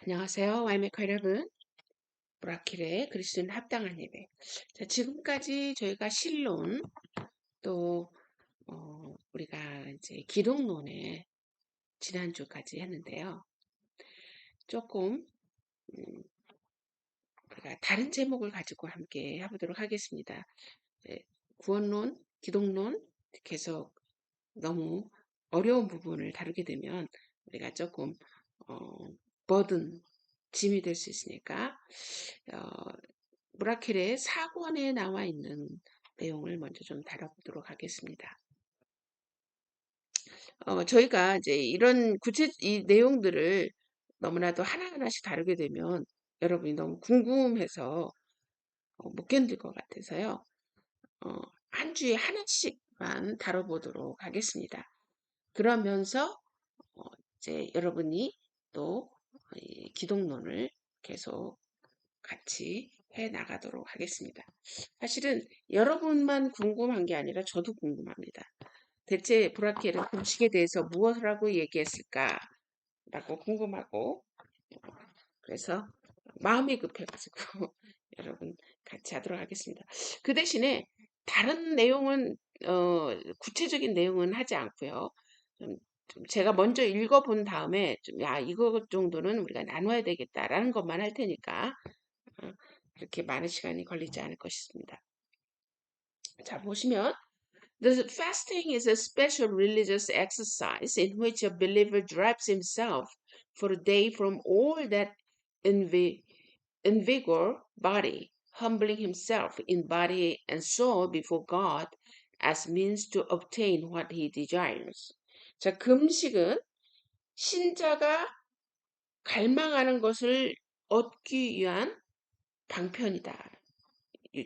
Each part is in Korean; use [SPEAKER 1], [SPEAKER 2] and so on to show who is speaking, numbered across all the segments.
[SPEAKER 1] 안녕하세요. 와이메커 여러분. 브라킬의 그리스도인 합당한 예배. 자, 지금까지 저희가 신론 또 우리가 이제 기독론에 지난주까지 했는데요. 조금 우리가 다른 제목을 가지고 함께 해보도록 하겠습니다. 구원론, 기독론 계속 너무 어려운 부분을 다루게 되면 우리가 조금 어, 버든 짐이 될 수 있으니까 어, 브라켈의 4권에 나와 있는 내용을 먼저 좀 다뤄보도록 하겠습니다. 저희가 이제 이런 이 내용들을 너무나도 하나하나씩 다루게 되면 여러분이 너무 궁금해서 못 견딜 것 같아서요. 어, 한 주에 하나씩만 다뤄보도록 하겠습니다. 그러면서 어, 이제 여러분이 또 이 기독론을 계속 같이 해 나가도록 하겠습니다. 사실은 여러분만 궁금한 게 아니라 저도 궁금합니다. 대체 브라키엘은 금식에 대해서 무엇을 하고 얘기했을까라고 궁금하고 그래서 마음이 급해가지고 여러분 같이 하도록 하겠습니다. 그 대신에 다른 내용은 구체적인 내용은 하지 않고요. 좀 제가 먼저 읽어본 다음에 이거 정도는 우리가 나눠야 되겠다라는 것만 할 테니까 어, 그렇게 많은 시간이 걸리지 않을 것입니다. 자, 보시면 The fasting is a special religious exercise in which a believer drives himself for a day from all that invigor body, humbling himself in body and soul before God as means to obtain what he desires. 자, 금식은 신자가 갈망하는 것을 얻기 위한 방편이다.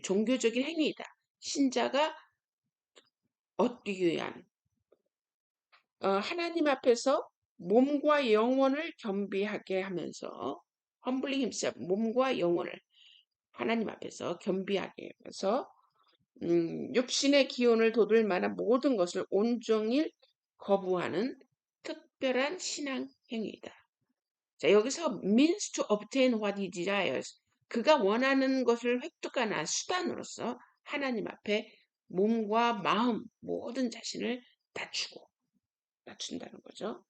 [SPEAKER 1] 종교적인 행위이다. 신자가 얻기 위한 하나님 앞에서 몸과 영혼을 겸비하게 하면서 humbling himself 몸과 영혼을 하나님 앞에서 겸비하게 하면서 육신의 기운을 돋울 만한 모든 것을 온종일 거부하는 특별한 신앙 행위이다. 자, 여기서 means to obtain what he desires 그가 원하는 것을 획득하는 수단으로서 하나님 앞에 몸과 마음 모든 자신을 낮춘다는 거죠.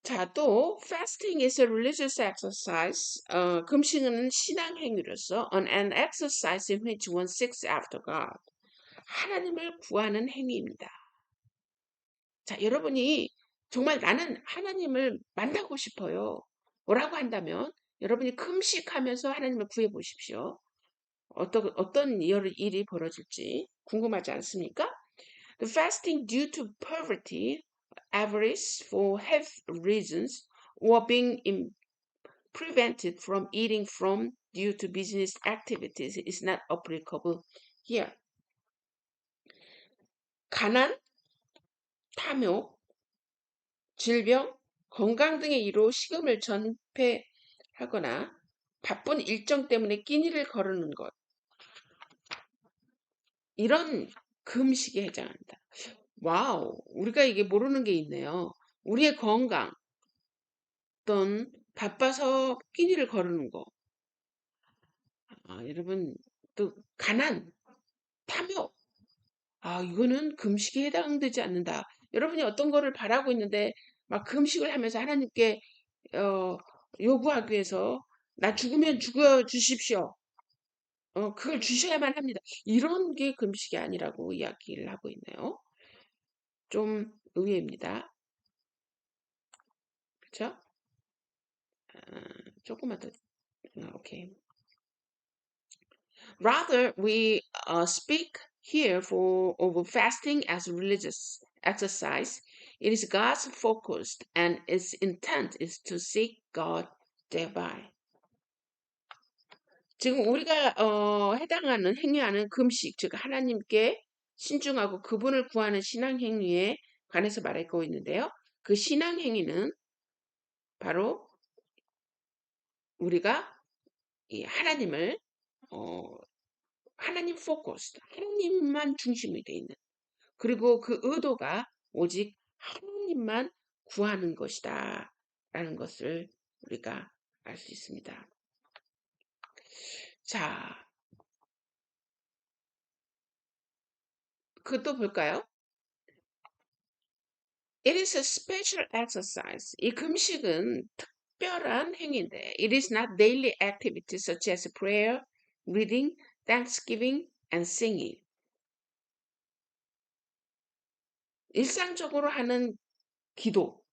[SPEAKER 1] 자, 또 fasting is a religious exercise. 금식은 신앙 행위로서 an exercise in which one seeks after God. 하나님을 구하는 행위입니다. 자, 여러분이 정말 나는 하나님을 만나고 싶어요. 뭐라고 한다면 여러분이 금식하면서 하나님을 구해 보십시오. 어떤 일이 벌어질지 궁금하지 않습니까? The fasting due to poverty, avarice for health reasons, or being prevented from eating from due to business activities is not applicable here. 가난, 탐욕, 질병, 건강 등의 이유로 식음을 전폐하거나 바쁜 일정 때문에 끼니를 거르는 것. 이런 금식에 해당합니다. 와우, 우리가 이게 모르는 게 있네요. 우리의 건강, 어떤 바빠서 끼니를 거르는 거. 여러분, 또 가난, 탐욕. 이거는 금식에 해당되지 않는다. 여러분이 어떤 거를 바라고 있는데 막 금식을 하면서 하나님께 요구하기 위해서 나 죽으면 죽여 주십시오. 그걸 주셔야만 합니다. 이런 게 금식이 아니라고 이야기를 하고 있네요. 좀 의외입니다. 그렇죠? 조금만 더. 오케이. Rather, we speak here of fasting as religious exercise. It is God's focused and its intent is to seek God thereby. 지금 우리가 해당하는 행위하는 금식, 즉 하나님께 신중하고 그분을 구하는 신앙 행위에 관해서 말하고 있는데요. 그 신앙 행위는 바로 우리가 이 하나님을 하나님 포커스, 하나님만 중심이 돼 있는 그리고 그 의도가 오직 하나님만 구하는 것이다 라는 것을 우리가 알 수 있습니다. 자, 그것도 볼까요? It is a special exercise. 이 금식은 특별한 행위인데, it is not daily activities such as prayer, reading, thanksgiving, and singing. 일상적으로 하는 기도,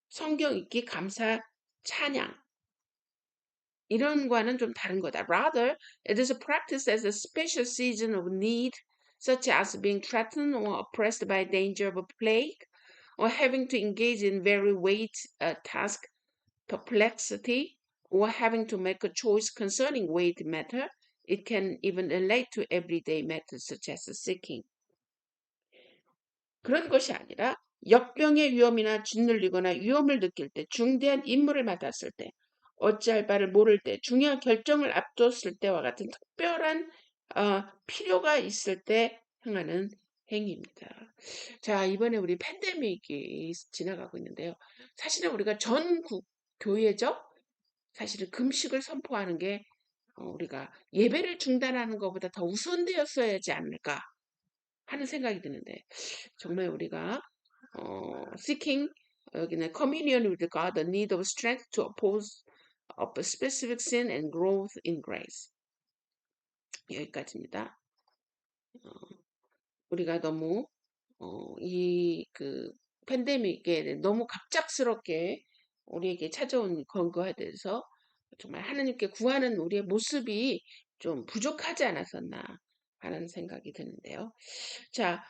[SPEAKER 1] 성경 읽기, 감사, 찬양 이런 거와는 좀 다른 거다. Rather, it is practiced as a special season of need, such as being threatened or oppressed by danger of a plague, or having to engage in very weight task, perplexity, or having to make a choice concerning weight matter. It can even relate to everyday matters such as seeking. 그런 것이 아니라 역병의 위험이나 짓눌리거나 위험을 느낄 때, 중대한 임무를 맡았을 때, 어찌할 바를 모를 때, 중요한 결정을 앞뒀을 때와 같은 특별한 필요가 있을 때 행하는 행위입니다. 자, 이번에 우리 팬데믹이 지나가고 있는데요. 사실은 우리가 전국 교회죠. 사실은 금식을 선포하는 게 우리가 예배를 중단하는 것보다 더 우선되었어야 하지 않을까 하는 생각이 드는데 정말 우리가 seeking 여기는 communion with God, the need of strength to oppose of specific sin and growth in grace. 여기까지입니다. 우리가 너무 이 그 팬데믹에 너무 갑작스럽게 우리에게 찾아온 건거에 대해서 정말 하나님께 구하는 우리의 모습이 좀 부족하지 않았었나 하는 생각이 드는데요. 자,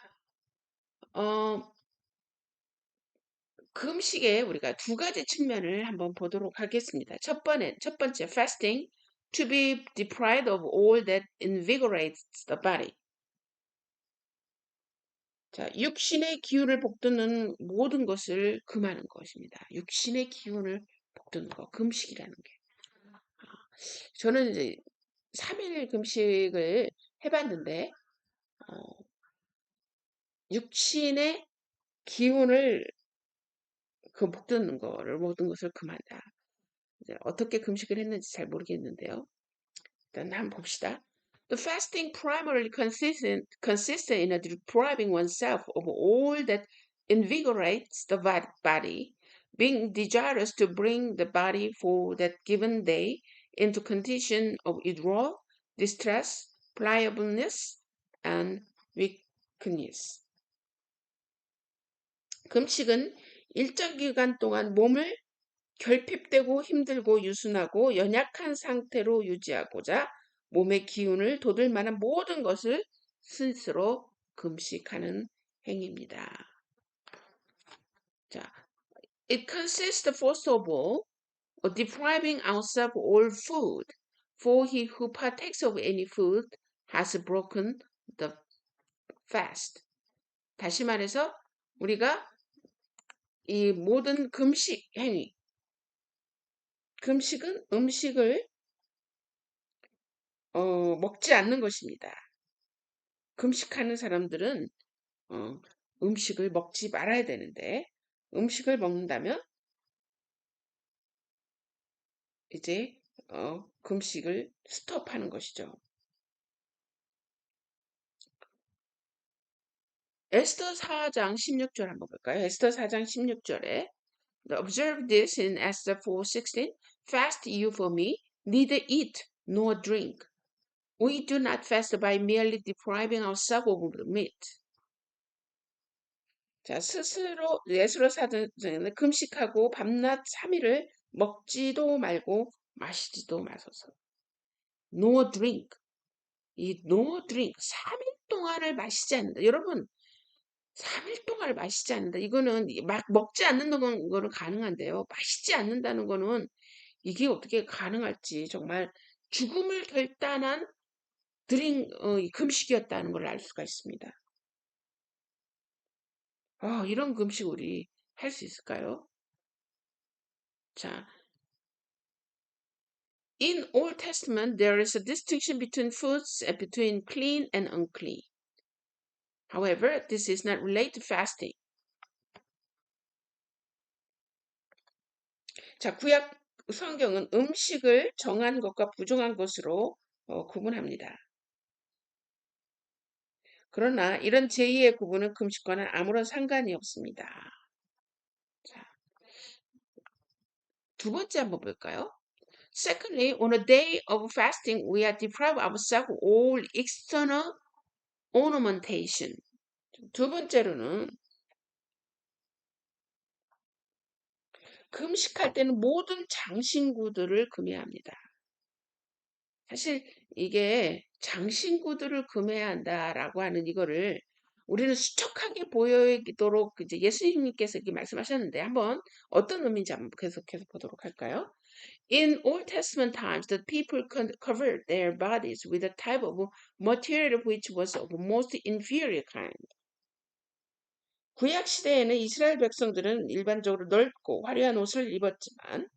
[SPEAKER 1] 금식에 우리가 두 가지 측면을 한번 보도록 하겠습니다. 첫 번째, fasting, to be deprived of all that invigorates the body. 자, 육신의 기운을 북돋는 모든 것을 금하는 것입니다. 육신의 기운을 북돋는 거, 금식이라는 게. 저는 이제 3일 금식을 해봤는데, 육신의 기운을 북돋는 거를 모든 것을 금한다. 이제 어떻게 금식을 했는지 잘 모르겠는데요. 일단 한번 봅시다. The fasting primarily consists in depriving oneself of all that invigorates the body, being desirous to bring the body for that given day into condition of withdrawal, distress, pliableness, and weakness. 금식은 일정 기간 동안 몸을 결핍되고 힘들고 유순하고 연약한 상태로 유지하고자 몸의 기운을 돋을 만한 모든 것을 스스로 금식하는 행위입니다. 자, it consists first of all of depriving ourselves of all food, for he who partakes of any food has broken the fast. 다시 말해서 우리가 이 모든 금식 행위, 금식은 음식을 먹지 않는 것입니다. 금식하는 사람들은 음식을 먹지 말아야 되는데 음식을 먹는다면 이제 금식을 스톱하는 것이죠. 에스더 4장 16절 한번 볼까요? 에스더 4장 16절에 Observe this in Esther 4:16. Fast you for me, neither eat nor drink. We do not fast by merely depriving ourselves of the meat. 자, 스스로 예수로 사전에는 금식하고 밤낮 3일을 먹지도 말고 마시지도 마소서. No drink. 이 no drink 3일 동안을 마시지 않는다. 여러분 3일 동안을 마시지 않는다. 이거는 막 먹지 않는다는 거는 가능한데요. 마시지 않는다는 거는 이게 어떻게 가능할지 정말 죽음을 결단한 금식이었다는 걸 알 수가 있습니다. 이런 금식 우리 할 수 있을까요? 자, in Old Testament, there is a distinction between foods and between clean and unclean. However, this is not related to fasting. 자, 구약 성경은 음식을 정한 것과 부정한 것으로 구분합니다. 그러나 이런 제2의 구분은 금식과는 아무런 상관이 없습니다. 자, 두 번째 한번 볼까요? Secondly, on a day of fasting, we are deprived ourselves of all external ornamentation. 두 번째로는 금식할 때는 모든 장신구들을 금해야 합니다. 사실 이게 장신구들을 금해야 한다라고 하는 이거를 우리는 수척하게 보이도록 이제 예수님께서 이렇게 말씀하셨는데 한번 어떤 의미인지 한번 계속해서 보도록 할까요? In Old Testament times, the people covered their bodies with a type of material which was of most inferior kind. 구약 시대에는 이스라엘 백성들은 일반적으로 넓고 화려한 옷을 입었지만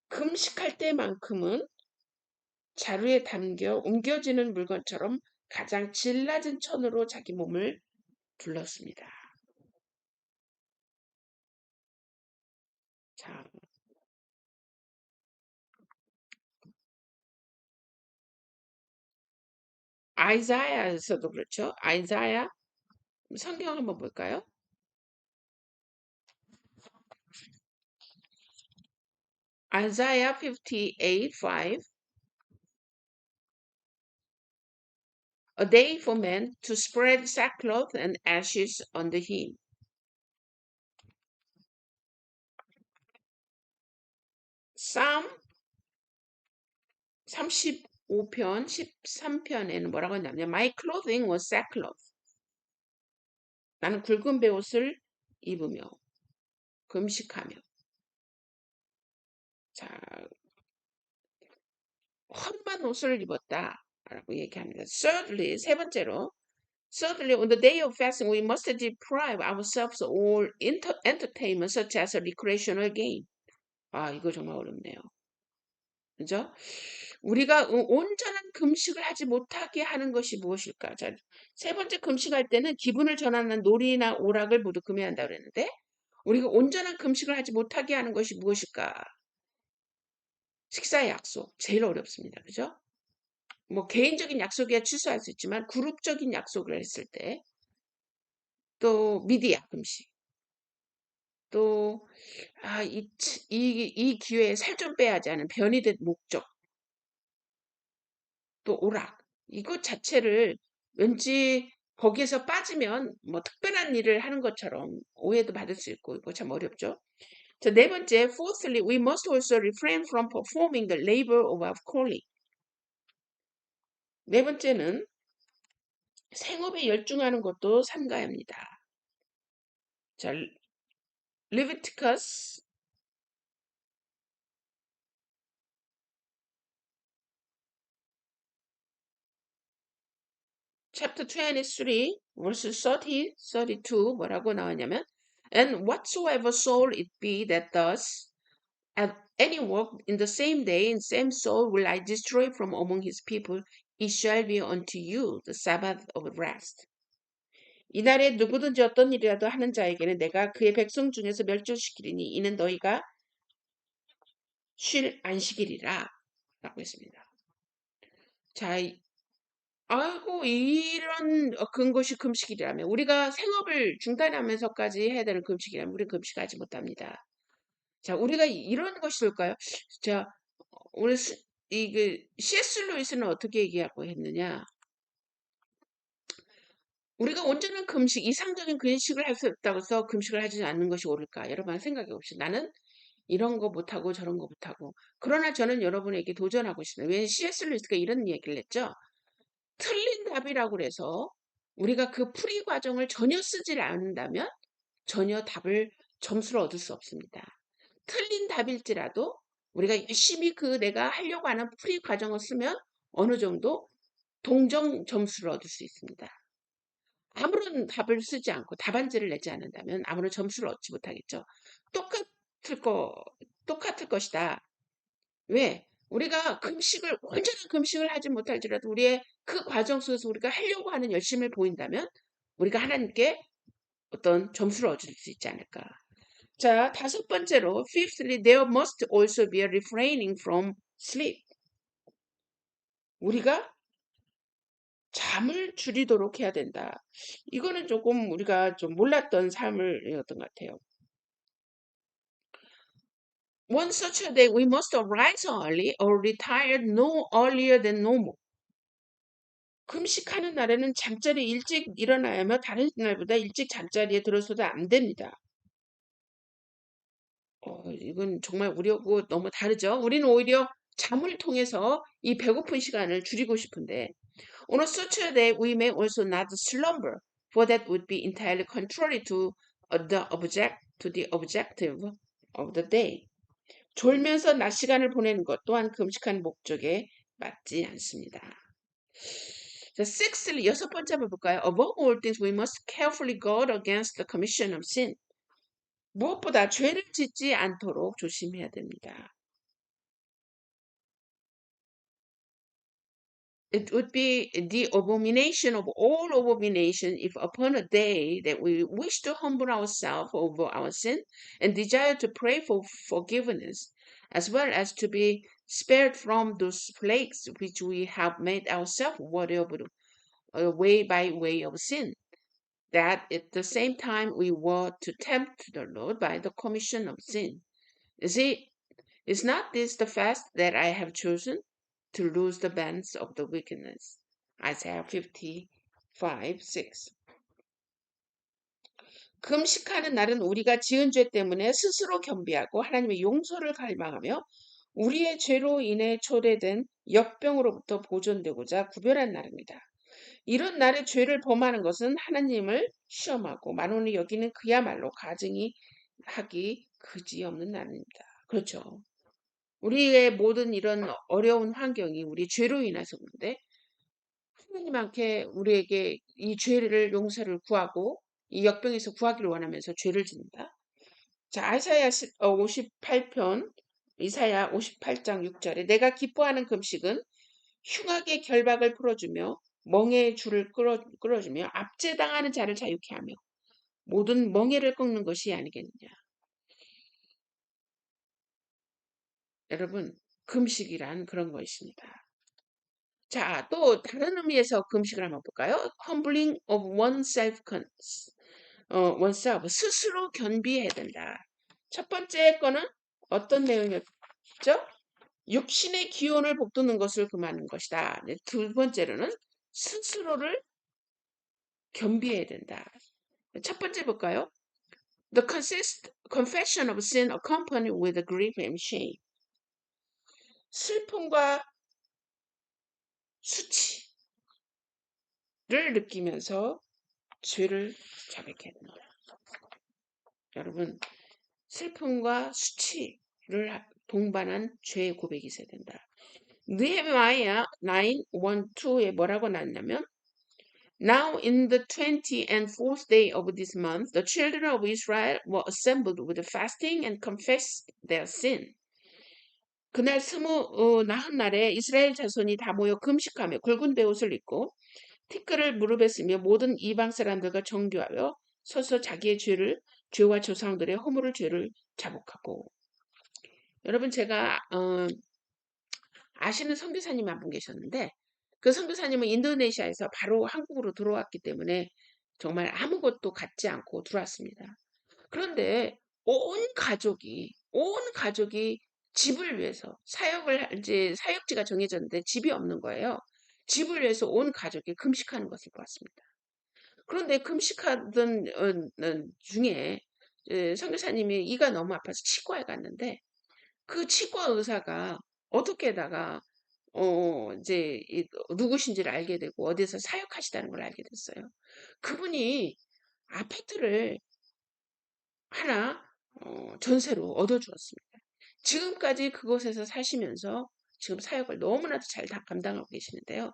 [SPEAKER 1] 금식할 때만큼은 자루에 담겨 옮겨지는 물건처럼 가장 질 낮은 천으로 자기 몸을 둘렀습니다. 자, 아이사야에서도 그렇죠. 아이사야 성경 한번 볼까요? Isaiah 58:5 A day for men to spread sackcloth and ashes on the him. Psalm 35편 13편에는 뭐라고 했냐면 My clothing was sackcloth. 나는 굵은 베옷을 입으며 금식하며 자, 험한 옷을 입었다라고 얘기합니다. Thirdly, 세 번째로 Thirdly, on the day of fasting, we must deprive ourselves of all entertainment such as a recreational game. 아, 이거 정말 어렵네요. 그죠? 우리가 온전한 금식을 하지 못하게 하는 것이 무엇일까? 자, 세 번째 금식할 때는 기분을 전하는 놀이나 오락을 모두 금해한다 그랬는데 우리가 온전한 금식을 하지 못하게 하는 것이 무엇일까? 식사의 약속. 제일 어렵습니다. 그죠? 뭐 개인적인 약속이야 취소할 수 있지만 그룹적인 약속을 했을 때 또 미디야 금식. 또 이 기회에 살 좀 빼야지 하는 변이 된 목적. 또 오락. 이것 자체를 왠지 거기에서 빠지면 뭐 특별한 일을 하는 것처럼 오해도 받을 수 있고 이거 참 어렵죠. 자, 네 번째, fourthly, we must also refrain from performing the labor of our calling. 네 번째는 생업에 열중하는 것도 삼가합니다. 자, Leviticus chapter 23 verse 30, 32 뭐라고 나왔냐면 And whatsoever soul it be that does at any work in the same day in same soul will I destroy from among his people. It shall be unto you the Sabbath of rest. 이날에 누구든지 어떤 일이라도 하는 자에게는 내가 그의 백성 중에서 멸절시키리니 이는 너희가 쉴 안식일이라 라고 했습니다. 자, 아이고 이런 근것이 금식이라면 우리가 생업을 중단하면서까지 해야 되는 금식이라면 우리는 금식하지 못합니다. 자, 우리가 이런 것이 될까요? 자, 오늘 이게 C.S. 루이스는 어떻게 얘기하고 했느냐? 우리가 온전한 금식, 이상적인 금식을 할 수 없다고 해서 금식을 하지 않는 것이 옳을까? 여러분 생각해 봅시다. 나는 이런 거 못하고 저런 거 못하고. 그러나 저는 여러분에게 도전하고 있습니다. 왜냐하면 C.S. 루이스가 이런 얘기를 했죠. 틀린 답이라고 그래서 우리가 그 풀이 과정을 전혀 쓰질 않는다면 전혀 답을 점수를 얻을 수 없습니다. 틀린 답일지라도 우리가 열심히 그 내가 하려고 하는 풀이 과정을 쓰면 어느 정도 동정 점수를 얻을 수 있습니다. 아무런 답을 쓰지 않고 답안지를 내지 않는다면 아무런 점수를 얻지 못하겠죠. 똑같을 것이다. 왜? 우리가 온전한 금식을 하지 못할지라도 우리의 그 과정 속에서 우리가 하려고 하는 열심을 보인다면 우리가 하나님께 어떤 점수를 얻을 수 있지 않을까. 자, 다섯 번째로, fifthly, there must also be a refraining from sleep. 우리가 잠을 줄이도록 해야 된다. 이거는 조금 우리가 좀 몰랐던 삶을이었던 것 같아요. One such a day, we must arise early or retire no earlier than normal. 금식하는 날에는 잠자리 일찍 일어나야 하며 다른 날보다 일찍 잠자리에 들어서도 안 됩니다. 이건 정말 우리하고 너무 다르죠. 우리는 오히려 잠을 통해서 이 배고픈 시간을 줄이고 싶은데 on a such a day we may also not slumber, for that would be entirely contrary to the objective of the day. 졸면서 낮 시간을 보내는 것 또한 금식한 목적에 맞지 않습니다. 자, sixthly, 여섯 번째 한번 볼까요? Above all things, we must carefully guard against the commission of sin. 무엇보다 죄를 짓지 않도록 조심해야 됩니다. It would be the abomination of all abomination if upon a day that we wish to humble ourselves over our sin and desire to pray for forgiveness, as well as to be spared from those plagues which we have made ourselves worthy of way by way of sin, that at the same time we were to tempt the Lord by the commission of sin. You see, is not this the fast that I have chosen? To loose the bands of the wickedness. Isaiah 55:6. 금식하는 날은 우리가 지은 죄 때문에 스스로 겸비하고 하나님의 용서를 갈망하며 우리의 죄로 인해 초래된 역병으로부터 보존되고자 구별한 날입니다. 이런 날에 죄를 범하는 것은 하나님을 시험하고 만원을 여기는 그야말로 가증이 하기 그지없는 날입니다. 그렇죠. 우리의 모든 이런 어려운 환경이 우리 죄로 인해서 그런데 하나님께 우리에게 이 죄를 용서를 구하고 이 역병에서 구하기를 원하면서 죄를 짓는다. 자, 아이사야 58편 이사야 58장 6절에 내가 기뻐하는 금식은 흉악의 결박을 풀어주며 멍에의 줄을 끌어주며 압제당하는 자를 자유케 하며 모든 멍에를 꺾는 것이 아니겠느냐. 여러분, 금식이란 그런 것입니다. 자, 또 다른 의미에서 금식을 한번 볼까요? Humbling of oneself, 스스로 겸비해야 된다. 첫 번째 거는 어떤 내용이었죠? 육신의 기온을 북돋는 것을 금하는 것이다. 두 번째로는 스스로를 겸비해야 된다. 첫 번째 볼까요? The confession of sin accompanied with grief and shame. 슬픔과 수치를 느끼면서 죄를 자백해야 된다. 여러분, 슬픔과 수치를 동반한 죄의 고백이 있어야 된다. 느헤미야 9:1-2에 뭐라고 나왔냐면 Now in the 24th day of this month, the children of Israel were assembled with fasting and confessed their sin. 그날 나흔 날에 이스라엘 자손이 다 모여 금식하며 굵은 베옷을 입고 티끌을 무릎에 쓰며 모든 이방 사람들과 정죄하여 서서 자기의 죄와 조상들의 허물을 죄를 자복하고. 여러분 제가 아시는 선교사님이 한 분 계셨는데 그 선교사님은 인도네시아에서 바로 한국으로 들어왔기 때문에 정말 아무것도 갖지 않고 들어왔습니다. 그런데 온 가족이 집을 위해서 이제 사역지가 정해졌는데 집이 없는 거예요. 집을 위해서 온 가족이 금식하는 것을 보았습니다. 그런데 금식하던 중에 선교사님이 이가 너무 아파서 치과에 갔는데 그 치과 의사가 어떻게다가 이제 누구신지를 알게 되고 어디서 사역하시다는 걸 알게 됐어요. 그분이 아파트를 하나 전세로 얻어주었습니다. 지금까지 그곳에서 사시면서 지금 사역을 너무나도 잘 감당하고 계시는데요.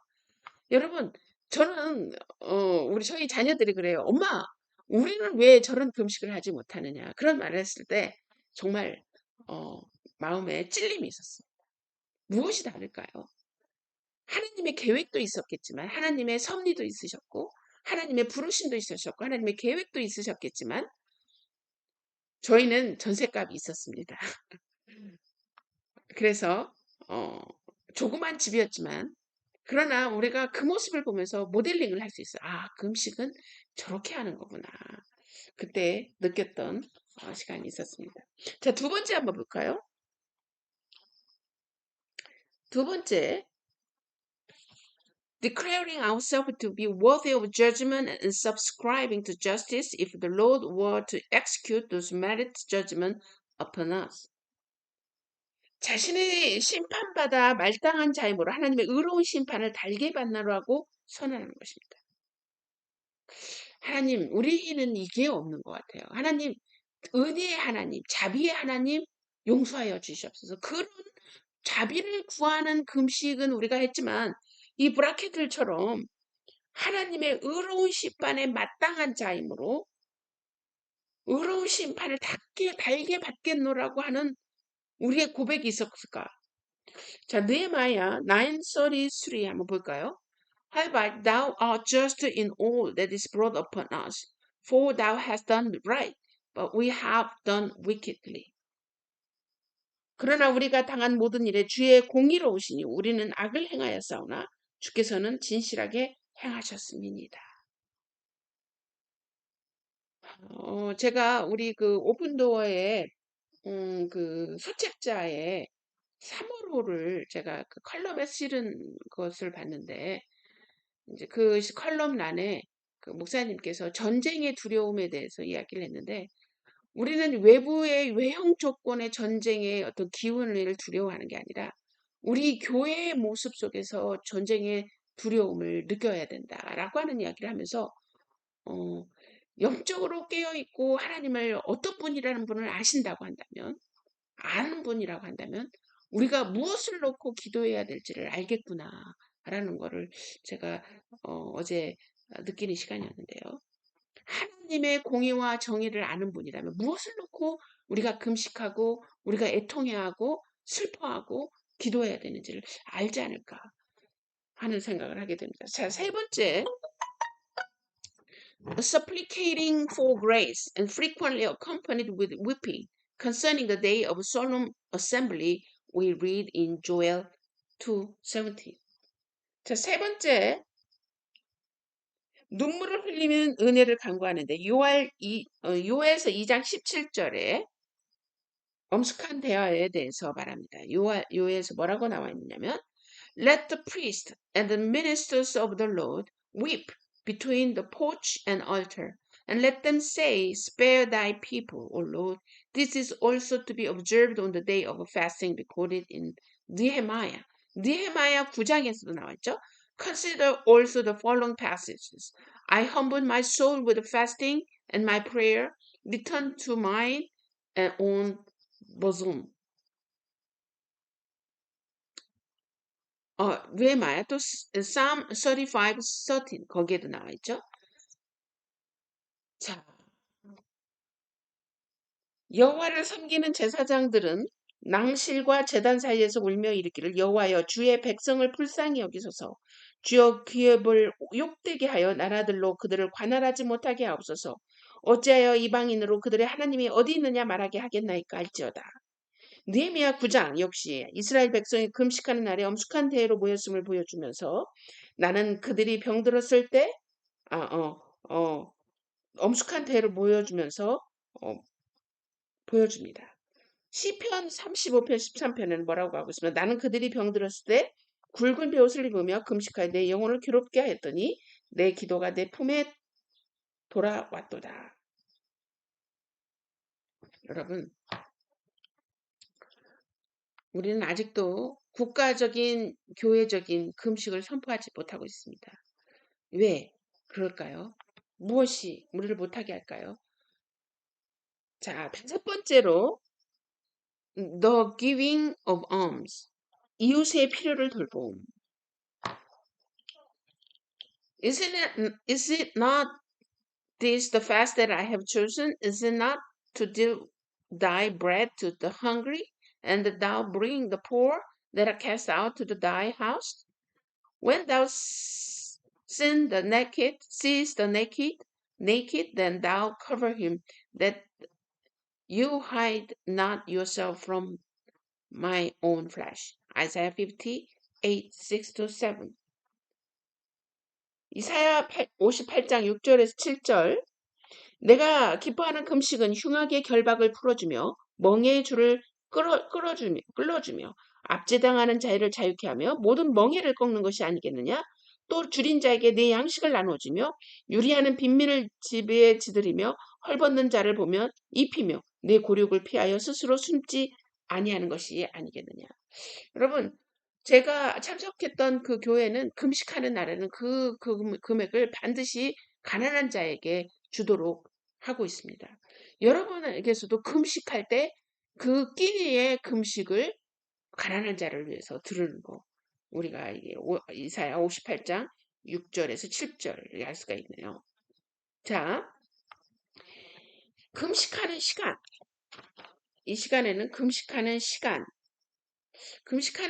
[SPEAKER 1] 여러분, 저는 저희 자녀들이 그래요. 엄마, 우리는 왜 저런 금식을 하지 못하느냐. 그런 말을 했을 때 정말 마음에 찔림이 있었어요. 무엇이 다를까요? 하나님의 계획도 있었겠지만 하나님의 섭리도 있으셨고 하나님의 부르심도 있으셨고 하나님의 계획도 있으셨겠지만 저희는 전셋값이 있었습니다. 그래서 어 조그만 집이었지만 그러나 우리가 그 모습을 보면서 모델링을 할 수 있어요. '아 그 음식은 저렇게 하는 거구나.' 그때 느꼈던 시간이 있었습니다. 자, 두 번째 한번 볼까요? 두 번째, declaring ourselves to be worthy of judgment and subscribing to justice if the Lord were to execute those merit judgment upon us. 자신의 심판받아 말당한 자임으로 하나님의 의로운 심판을 달게 받나라고 선언하는 것입니다. 하나님, 우리는 이게 없는 것 같아요. 하나님, 은혜의 하나님, 자비의 하나님, 용서하여 주시옵소서. 그런 자비를 구하는 금식은 우리가 했지만 이 브라켓들처럼 하나님의 의로운 심판에 마땅한 자이므로 의로운 심판을 달게 받겠노라고 하는 우리의 고백이 있었을까? 자, 느헤미야 9:33 한번 볼까요? However, thou art just in all that is brought upon us, for thou hast done right, but we have done wickedly. 그러나 우리가 당한 모든 일에 주의 공의로우시니 우리는 악을 행하였사오나 주께서는 진실하게 행하셨음이니이다. 제가 우리 그 오픈도어에 그 소책자의 3월호를 제가 그 컬럼에 실은 것을 봤는데 이제 그 컬럼란에 그 목사님께서 전쟁의 두려움에 대해서 이야기를 했는데 우리는 외부의 외형 조건의 전쟁의 어떤 기운을 두려워하는 게 아니라 우리 교회의 모습 속에서 전쟁의 두려움을 느껴야 된다라고 하는 이야기를 하면서 어, 영적으로 깨어있고 하나님을 어떤 분이라는 분을 아신다고 한다면 아는 분이라고 한다면 우리가 무엇을 놓고 기도해야 될지를 알겠구나라는 거를 제가 어제 느끼는 시간이었는데요. 하나님의 공의와 정의를 아는 분이라면 무엇을 놓고 우리가 금식하고 우리가 애통해하고 슬퍼하고 기도해야 되는지를 알지 않을까 하는 생각을 하게 됩니다. 자, 세 번째, supplicating for grace and frequently accompanied with weeping concerning the day of solemn assembly we read in Joel 2:17. 자, 세 번째, 눈물을 흘리면 은혜를 간구하는데 요엘서 2장 17절에 엄숙한 대화에 대해서 말합니다. 요엘서 뭐라고 나와 있냐면 Let the priest and the ministers of the Lord weep between the porch and altar, and let them say, Spare thy people, O Lord. This is also to be observed on the day of fasting recorded in Nehemiah. Nehemiah 9장에서도 나왔죠. Consider also the following passages. I humbled my soul with fasting and my prayer, return to mine own bosom. 느헤미야 또 Psalm 35:13 거기에도 나와 있죠. 자, 여호와를 섬기는 제사장들은 낭실과 제단 사이에서 울며 이르기를 여호와여 주의 백성을 불쌍히 여기소서 주여 기업을 욕되게 하여 나라들로 그들을 관할하지 못하게 하옵소서 어찌하여 이방인으로 그들의 하나님이 어디 있느냐 말하게 하겠나이까 할지어다. 느헤미야 9장 역시 이스라엘 백성이 금식하는 날에 엄숙한 대회로 모였음을 보여주면서 나는 그들이 병들었을 때 아, 어, 어, 엄숙한 대회를 보여주면서 어, 보여줍니다. 시편 35편 13편에는 뭐라고 하고 있으면 나는 그들이 병들었을 때 굵은 베옷을 입으며 금식하여 내 영혼을 괴롭게 하였더니 내 기도가 내 품에 돌아왔도다. 여러분, 우리는 아직도 국가적인 교회적인 금식을 선포하지 못하고 있습니다. 왜 그럴까요? 무엇이 우리를 못하게 할까요? 자, 다섯 번째로 the giving of alms. 이웃의 필요를 돌봄. Is it not this the fast that I have chosen? Is it not to give thy bread to the hungry, and that thou bring the poor that are cast out to thy house? When thou seest the naked, then thou cover him that You hide not yourself from my own flesh. Isaiah 58, 6 to 7. 이사야 58장 6절에서 7절. 내가 기뻐하는 금식은 흉악의 결박을 풀어주며 멍에의 줄을 끌어주며 압제당하는 자를 자유케 하며 모든 멍에를 꺾는 것이 아니겠느냐? 또 줄인 자에게 내 양식을 나눠주며 유리하는 빈민을 집에 지들이며 헐벗는 자를 보면 입히며 내 곤욕을 피하여 스스로 숨지 아니하는 것이 아니겠느냐? 여러분, 제가 참석했던 그 교회는 금식하는 날에는 그 금액을 반드시 가난한 자에게 주도록 하고 있습니다. 여러분에게서도 금식할 때 그 끼니의 금식을 가난한 자를 위해서 들으는 거. 우리가 이사야 58장 6절에서 7절을 알 수가 있네요. 자, 금식하는 시간. 이 시간에는 금식하는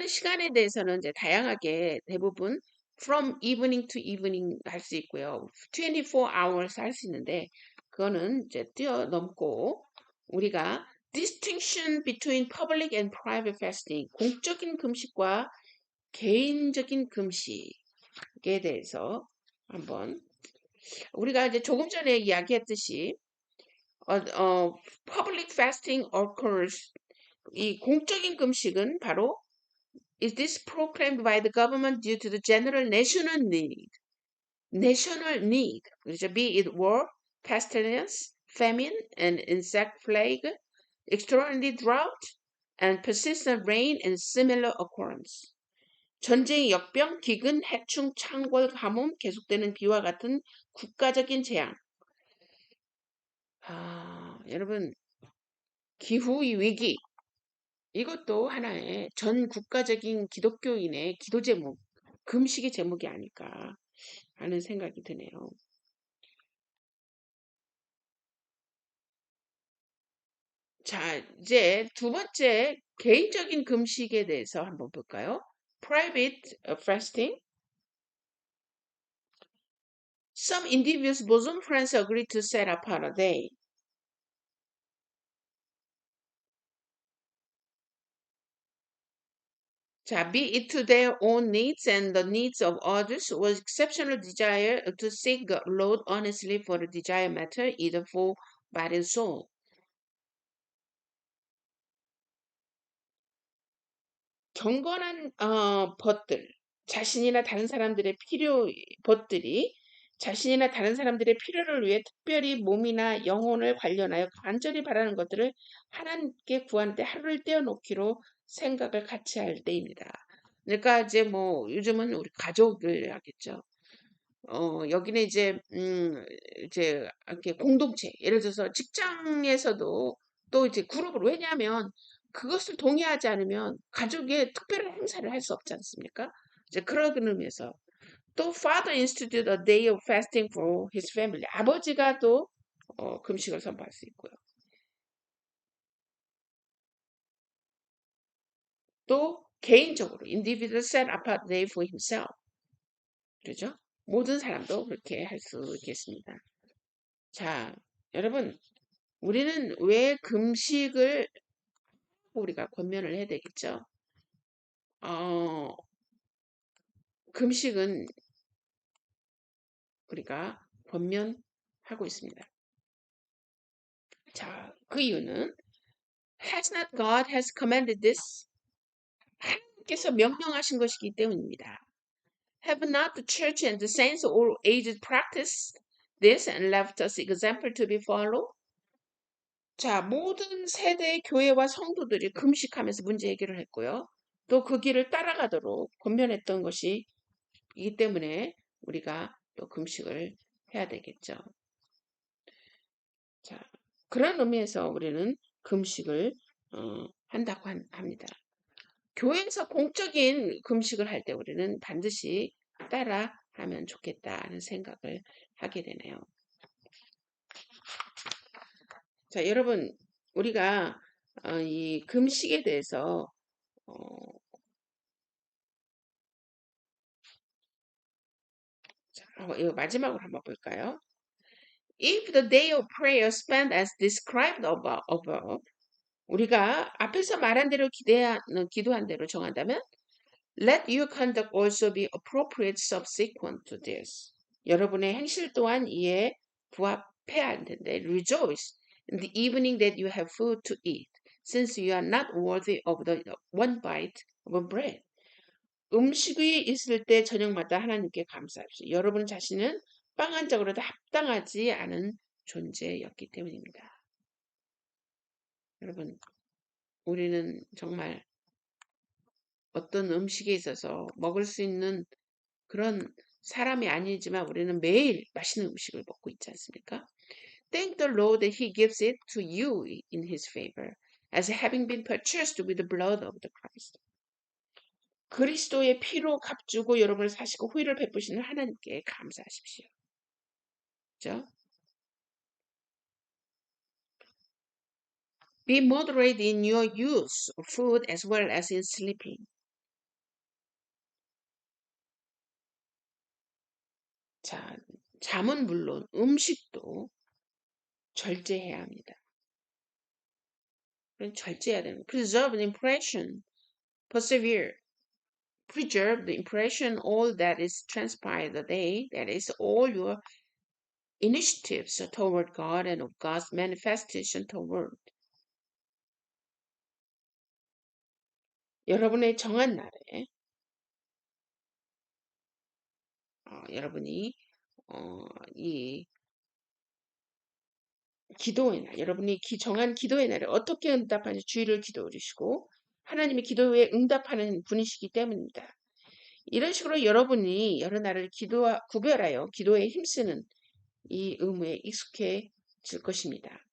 [SPEAKER 1] 시간에 대해서는 이제 다양하게 대부분 from evening to evening 할 수 있고요. 24 hours 할 수 있는데 그거는 이제 뛰어넘고 우리가 distinction between public and private fasting 공적인 금식과 개인적인 금식에 대해서 한번 우리가 이제 조금 전에 이야기했듯이 public fasting occurs 이 공적인 금식은 바로 is this proclaimed by the government due to the general national need? National need, 그렇죠? Be it war, pestilence, famine, and insect plague, extraordinary drought, and persistent rain and similar occurrence. 전쟁, 역병, 기근, 해충, 창궐, 가뭄, 계속되는 비와 같은 국가적인 재앙. 여러분, 기후의 위기, 이것도 하나의 전 국가적인 기독교인의 기도 제목, 금식의 제목이 아닐까 하는 생각이 드네요. 자, 이제 두 번째 개인적인 금식에 대해서 한번 볼까요? Private fasting. Some individuals bosom friends agree to set apart a day. 자, be it to their own needs and the needs of others, was exceptional desire to seek the Lord honestly for the desired matter, either for body and soul. 경건한 벗들, 자신이나 다른 사람들의 벗들이 자신이나 다른 사람들의 필요를 위해 특별히 몸이나 영혼을 관련하여 간절히 바라는 것들을 하나님께 구하는데 하루를 떼어놓기로 생각을 같이 할 때입니다. 그러니까 이제 뭐 요즘은 우리 가족을 하겠죠. 여기는 이제 이렇게 공동체, 예를 들어서 직장에서도 또 이제 그룹으로 왜냐하면 그것을 동의하지 않으면 가족의 특별한 행사를 할 수 없지 않습니까? 이제 그런 의미에서 또 father instituted a day of fasting for his family. 아버지가 또 금식을 선포할 수 있고요. 또 개인적으로 individual set apart day for himself. 그렇죠? 모든 사람도 그렇게 할 수 있겠습니다. 자, 여러분 우리는 왜 금식을 우리가 권면을 해야 되겠죠? 어, 금식은 우리가 권면하고 있습니다. 자, 그 이유는 has not God has commanded this? 하나님께서 명령하신 것이기 때문입니다. Have not the church and the saints all ages practiced this and left us example to be followed? 자, 모든 세대의 교회와 성도들이 금식하면서 문제 해결을 했고요. 또 그 길을 따라가도록 권면했던 것이 이기 때문에 우리가 또 금식을 해야 되겠죠. 자, 그런 의미에서 우리는 금식을 한다고 합니다. 교회에서 공적인 금식을 할 때 우리는 반드시 따라 하면 좋겠다는 생각을 하게 되네요. 자, 여러분, 우리가 이 금식에 대해서 자, 이거 마지막으로 한번 볼까요? If the day of prayer spent as described above, 우리가 앞에서 말한 대로 기도한 대로 정한다면 let your conduct also be appropriate subsequent to this. 여러분의 행실 또한 이에 부합해야 할 텐데 rejoice in the evening that you have food to eat, since you are not worthy of the one bite of bread. 음식이 있을 때 저녁마다 하나님께 감사합시다. 여러분 자신은 빵 한 짝으로도 합당하지 않은 존재였기 때문입니다. 여러분, 우리는 정말 어떤 음식에 있어서 먹을 수 있는 그런 사람이 아니지만 우리는 매일 맛있는 음식을 먹고 있지 않습니까? Thank the Lord that He gives it to you in His favor, as having been purchased with the blood of the Christ. 그리스도의 피로 값주고 여러분을 사시고 후일을 베푸시는 하나님께 감사하십시오. 그죠? Be moderate in your use of food as well as in sleeping. 자, 잠은 물론 음식도 절제해야 합니다. 절제해야 됩니다. Preserve the impression. Persevere. Preserve the impression all that is transpired the day, that is all your initiatives toward God and of God's manifestation toward. 여러분의 정한 날에 여러분이 이 기도의 날, 여러분이 정한 기도의 날에 어떻게 응답하는지 주의를 기도해 주시고 하나님의 기도에 응답하는 분이시기 때문입니다. 이런 식으로 여러분이 여러 날을 구별하여 기도에 힘쓰는 이 의무에 익숙해질 것입니다.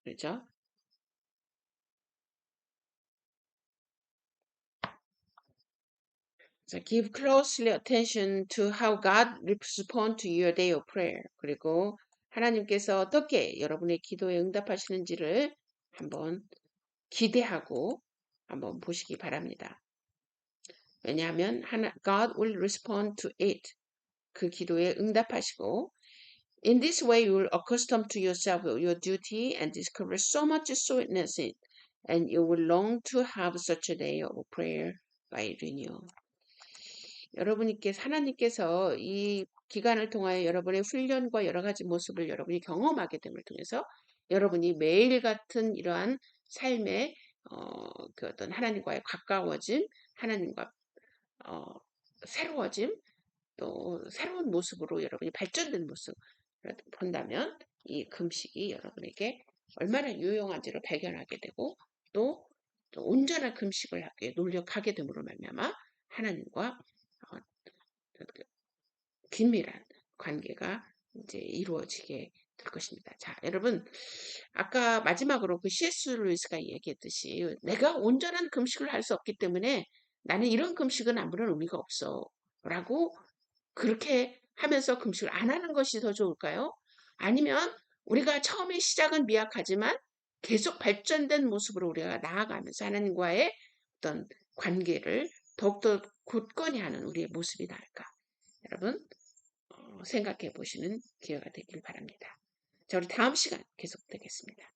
[SPEAKER 1] 그렇죠? So give closely attention to how God responds to your day of prayer. 그리고 하나님께서 어떻게 여러분의 기도에 응답하시는지를 한번 기대하고 한번 보시기 바랍니다. 왜냐하면 God will respond to it. 그 기도에 응답하시고 In this way you will accustom to yourself your duty and discover so much sweetness in it, and you will long to have such a day of prayer by renewal. 하나님께서 이 기간을 통하여 여러분의 훈련과 여러 가지 모습을 여러분이 경험하게 됨을 통해서 여러분이 매일 같은 이러한 삶의 그 어떤 하나님과의 가까워짐, 하나님과 새로워짐, 또 새로운 모습으로 여러분이 발전된 모습 본다면 이 금식이 여러분에게 얼마나 유용한지를 발견하게 되고 또 온전한 금식을 하게 노력하게 됨으로 말미암아 하나님과 긴밀한 관계가 이제 이루어지게 될 것입니다. 자, 여러분, 아까 마지막으로 그 C.S. 루이스가 얘기했듯이 내가 온전한 금식을 할 수 없기 때문에 나는 이런 금식은 아무런 의미가 없어. 라고 그렇게 하면서 금식을 안 하는 것이 더 좋을까요? 아니면 우리가 처음에 시작은 미약하지만 계속 발전된 모습으로 우리가 나아가면서 하나님과의 어떤 관계를 더욱더 굳건히 하는 우리의 모습이 나을까? 여러분 생각해 보시는 기회가 되길 바랍니다. 자, 우리 다음 시간 계속되겠습니다.